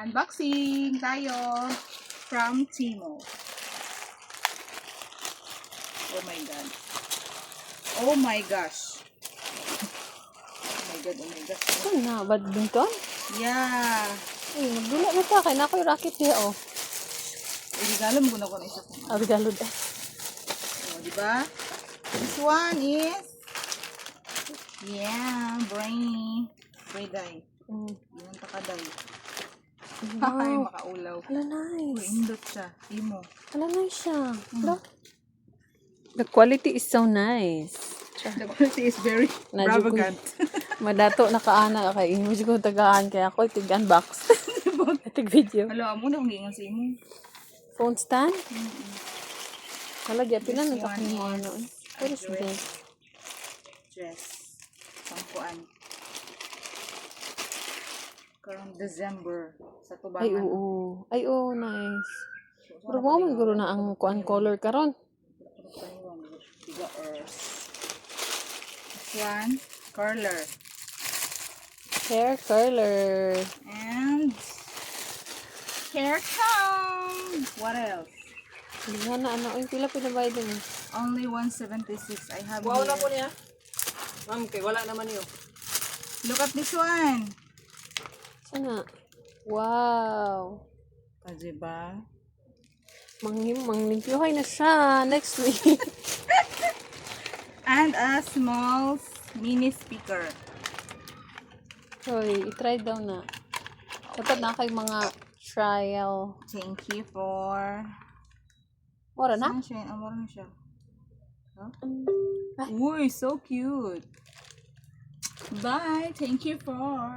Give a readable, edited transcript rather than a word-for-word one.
Unboxing tayo from Timo. Oh my god. Oh my gosh. Oh my god, oh my gosh. Ano na? Badminton? Yeah. Ay, nagdula na ta. Kaya na ako yung racket niya, oh. Regalo mo na ko na isa ko. Regalo din. Oh, diba? This one is brainy. Brainy. Yan pakaday. Ay, Wow. makaulaw. Hala, nice. Indot siya. Timo. Hala, nice siya. Hala. The quality is so nice. The quality is very extravagant. Madato nakaana kay imo siguro tagaan kaya ako tig-unbox. Tig-video. Hala, amo na kung giingon sa imo. Phone stand? Hala, gyapin na This nang one mo ano. What is dress. this? Dress. Sampuan. Karong December sa tubangan. Ay, oo. Ay, oo, nice. Pero mo man guro na ang kuan color karon. Tiga earth. This one, curler. Hair curler. And hair comb. What else? Hindi na ano, yung pila pinabayad mo. Only 176. I have Wow here. na po niya. Ma'am, kay wala naman yun. Look at this one. Sana. Wow. Diba? Manglimpyuhay na siya next week. And a small mini speaker. Hoy, i-try daw na. Dapat na kay mga trial. Thank you for... Mora na? Saan siya? Amor na siya. Huh? Uy, so cute. Bye. Thank you for...